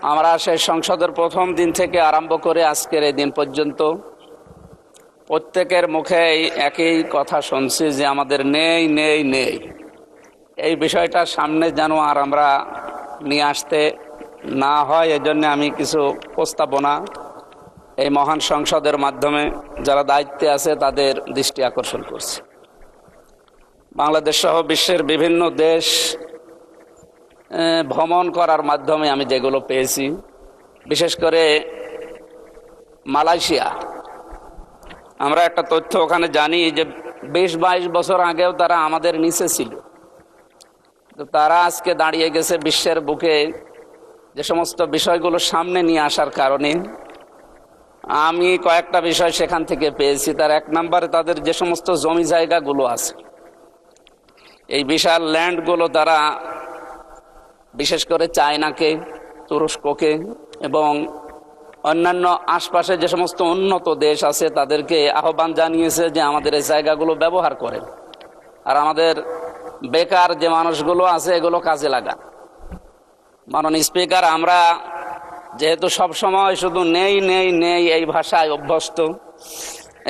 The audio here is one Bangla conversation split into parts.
আমরা সেই সংসদের প্রথম দিন থেকে আরম্ভ করে আজকের এই দিন পর্যন্ত প্রত্যেকের মুখেই একই কথা শুনছি যে আমাদের নেই নেই নেই। এই বিষয়টা সামনে যেন আর আমরা নিয়ে আসতে না হয়, এজন্য আমি কিছু প্রস্তাবনা এই মহান সংসদের মাধ্যমে যারা দায়িত্বে আছে তাদের দৃষ্টি আকর্ষণ করছি। বাংলাদেশ সহ বিশ্বের বিভিন্ন দেশ ভ্রমণ করার মাধ্যমে আমি যেগুলো পেয়েছি, বিশেষ করে মালয়েশিয়া, আমরা একটা তথ্য ওখানে জানি যে 20-22 বছর আগেও তারা আমাদের নিচে ছিল, তো তারা আজকে দাঁড়িয়ে গেছে বিশ্বের বুকে যে সমস্ত বিষয়গুলো সামনে নিয়ে আসার কারণে। আমি কয়েকটা বিষয় সেখান থেকে পেয়েছি। তার এক নম্বরে তাদের যে সমস্ত জমি জায়গাগুলো আছে, এই বিশাল ল্যান্ডগুলো তারা বিশেষ করে চায়নাকে, তুরস্ককে এবং অন্যান্য আশপাশে যে সমস্ত উন্নত দেশ আছে তাদেরকে আহ্বান জানিয়েছে যে আমাদের এই জায়গাগুলো ব্যবহার করেন, আর আমাদের বেকার যে মানুষগুলো আছে এগুলো কাজে লাগান। মাননীয় স্পিকার, আমরা যেহেতু সব সময় শুধু নেই নেই নেই এই ভাষায় অভ্যস্ত,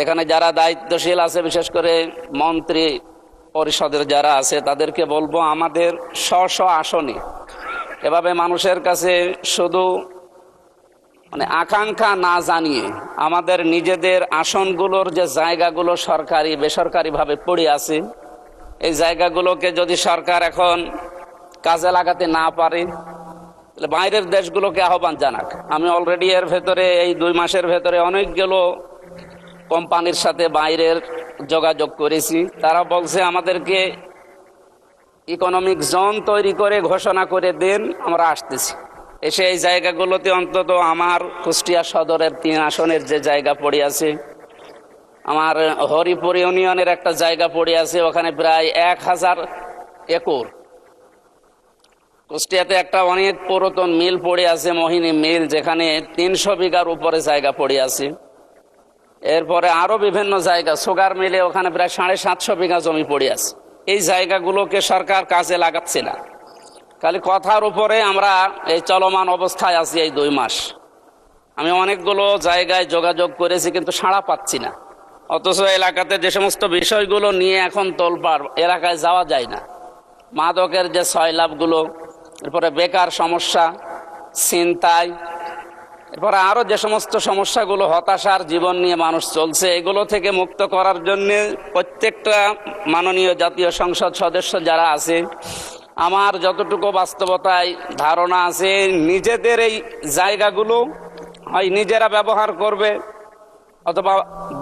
এখানে যারা দায়িত্বশীল আছে বিশেষ করে মন্ত্রী পরিষদের যারা আছে তাদেরকে বলবো আমাদের স্ব আসনে এভাবে মানুষের কাছে শুধু আকাঙ্ক্ষা না জানিয়ে আমাদের নিজেদের আসনগুলোর যে জায়গাগুলো সরকারি বেসরকারিভাবে পড়ে আছে, এই জায়গাগুলোকে যদি সরকার এখন কাজে লাগাতে না পারে তাহলে বাইরের দেশগুলোকে আহ্বান জানাক। আমি অলরেডি এর ভেতরে এই 2 মাসের ভেতরে অনেকগুলো কোম্পানির সাথে বাইরের যোগাযোগ করেছি। তারা বলছে আমাদেরকে ইকোনমিক জোন তৈরি করে ঘোষণা করে দেন, আমরা আসতেছি। এসে এই জায়গাগুলোতে অন্তত আমার কুষ্টিয়া সদরের 3 আসনের যে জায়গা পড়ে আছে, আমার হরিপুর ইউনিয়নের একটা জায়গা পড়ে আছে, ওখানে প্রায় 1000 একর। কুষ্টিয়াতে একটা অনেক পুরাতন মিল পড়ে আছে, মোহিনী মিল, যেখানে 300 বিঘার উপরে জায়গা পড়ে আছে। এরপরে আরো বিভিন্ন জায়গা, সুগার মিলে ওখানে প্রায় 750 বিঘা জমি পড়ে আছে। এই জায়গাগুলোকে সরকার কাজে লাগাচ্ছে না, খালি কথার উপরে আমরা এই চলমান অবস্থায় আছি এই 2 মাস। আমি অনেকগুলো জায়গায় যোগাযোগ করেছি কিন্তু সাড়া পাচ্ছি না। অথচ এলাকাতে যে সমস্ত বিষয়গুলো নিয়ে এখন তোলপাড়, এলাকায় যাওয়া যায় না। মাদকের যে সয়লাভগুলো, এরপরে বেকার সমস্যা, ছিনতাই, এরপরে আরো যে সমস্ত সমস্যাগুলো, হতাশার জীবন নিয়ে মানুষ চলছে, এগুলো থেকে মুক্ত করার জন্য প্রত্যেকটা মাননীয় জাতীয় সংসদ সদস্য যারা আছে, আমার যতটুকু বাস্তবতায় ধারণা আছে, নিজেদের এই জায়গাগুলো হয় নিজেরা ব্যবহার করবে, অথবা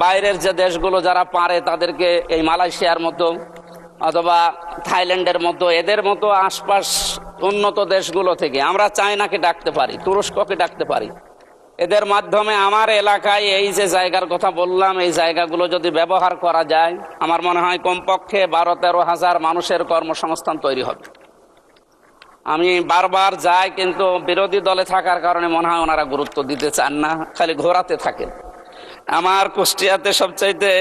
বাইরের যে দেশগুলো যারা পারে তাদেরকে এই মালয়েশিয়ার মতো অথবা থাইল্যান্ডের মতো, এদের মতো আশপাশ উন্নত দেশগুলো থেকে আমরা চায়নাকে ডাকতে পারি, তুরস্ককে ডাকতে পারি। এদের মাধ্যমে আমার এলাকায় এই যে জায়গার কথা বললাম, এই জায়গাগুলো যদি ব্যবহার করা যায়, আমার মনে হয় কমপক্ষে 12-13 হাজার মানুষের কর্মসংস্থান তৈরি হবে। আমি বারবার যাই, কিন্তু বিরোধী দলে থাকার কারণে মনে হয় ওনারা গুরুত্ব দিতে চান না, খালি ঘোরাতে থাকেন। আমার কুষ্টিয়াতে সবচাইতে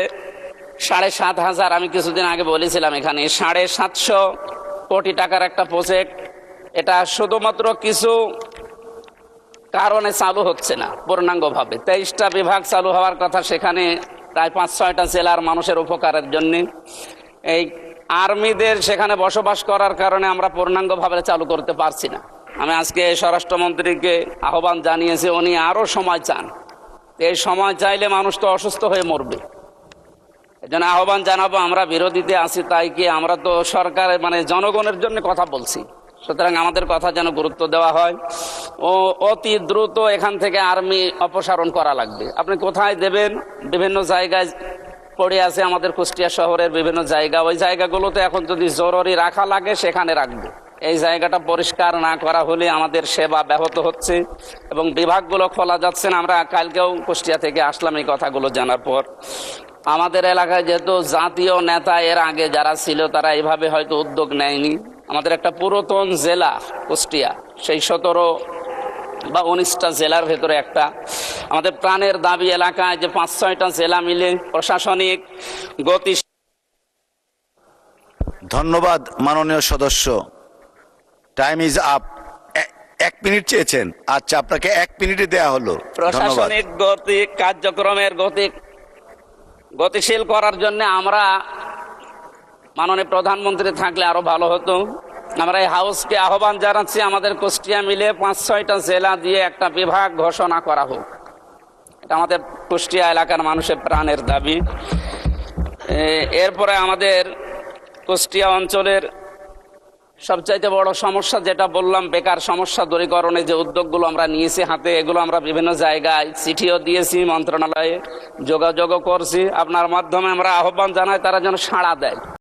7,500, আমি কিছুদিন আগে বলেছিলাম এখানে 750 কোটি টাকার একটা প্রজেক্ট, এটা শুধুমাত্র কিছু কারণে চালু হচ্ছে না পূর্ণাঙ্গভাবে। 23টা বিভাগ চালু হওয়ার কথা, সেখানে প্রায় 5-6টা জেলার মানুষের উপকারের জন্য। এই আর্মিদের সেখানে বসবাস করার কারণে আমরা পূর্ণাঙ্গভাবে চালু করতে পারছি না। আমি আজকে স্বরাষ্ট্রমন্ত্রীকে আহ্বান জানিয়েছি, উনি আরো সময় চান। এই সময় চাইলে মানুষ তো অসুস্থ হয়ে মরবে। এজন্য আহ্বান জানাবো, আমরা বিরোধীতে আছি তাই কি, আমরা তো সরকারের জনগণের জন্য কথা বলছি, সুতরাং আমাদের কথা যেন গুরুত্ব দেওয়া হয় ও অতি দ্রুত এখান থেকে আর্মি অপসারণ করা লাগবে। আপনি কোথায় দেবেন? বিভিন্ন জায়গায় পড়ে আছে আমাদের কুষ্টিয়া শহরের বিভিন্ন জায়গা, ওই জায়গাগুলোতে এখন যদি জরুরি রাখা লাগে সেখানে রাখবে। এই জায়গাটা পরিষ্কার না করা হলে আমাদের সেবা ব্যাহত হচ্ছে এবং বিভাগগুলো খোলা যাচ্ছে না। আমরা কালকেও কুষ্টিয়া থেকে আসলাম এই কথাগুলো জানার পর। আমাদের এলাকায় যেহেতু জাতীয় নেতা এর আগে যারা ছিল তারা এইভাবে হয়তো উদ্যোগ নেয়নি। আমাদের একটা পুরাতন জেলা কুষ্টিয়া, সেই 17 বা 19টা জেলার ভেতরে একটা আমাদের প্রাণের দাবি এলাকায় যে 5-6টা জেলা মিলে প্রশাসনিক গতি। ধন্যবাদ মাননীয় সদস্য, টাইম ইজ আপ। 1 মিনিট চেয়েছেন, আচ্ছা আপনাকে 1 মিনিটে দেয়া হলো। ধন্যবাদ। প্রশাসনিক গতি কার্যক্রমের গতিশীল করার জন্য আমরা মাননীয় প্রধানমন্ত্রী থাকলে আরো ভালো হতো। আমরা এই হাউসকে আহ্বান জানাচ্ছি, আমাদের কুষ্টিয়া মিলে 5-6টা জেলা দিয়ে একটা বিভাগ ঘোষণা করা হোক। এটা আমাদের কুষ্টিয়া এলাকার মানুষের প্রাণের দাবি। এরপরে আমাদের কুষ্টিয়া অঞ্চলের সবচাইতে বড় সমস্যা যেটা বললাম, বেকার সমস্যা দূরীকরণে যে উদ্যোগগুলো আমরা নিয়েছি হাতে, এগুলো আমরা বিভিন্ন জায়গায় চিঠিও দিয়েছি, মন্ত্রণালয়ে যোগাযোগও করছি। আপনার মাধ্যমে আমরা আহ্বান জানাই তারা যেন সাড়া দেয়।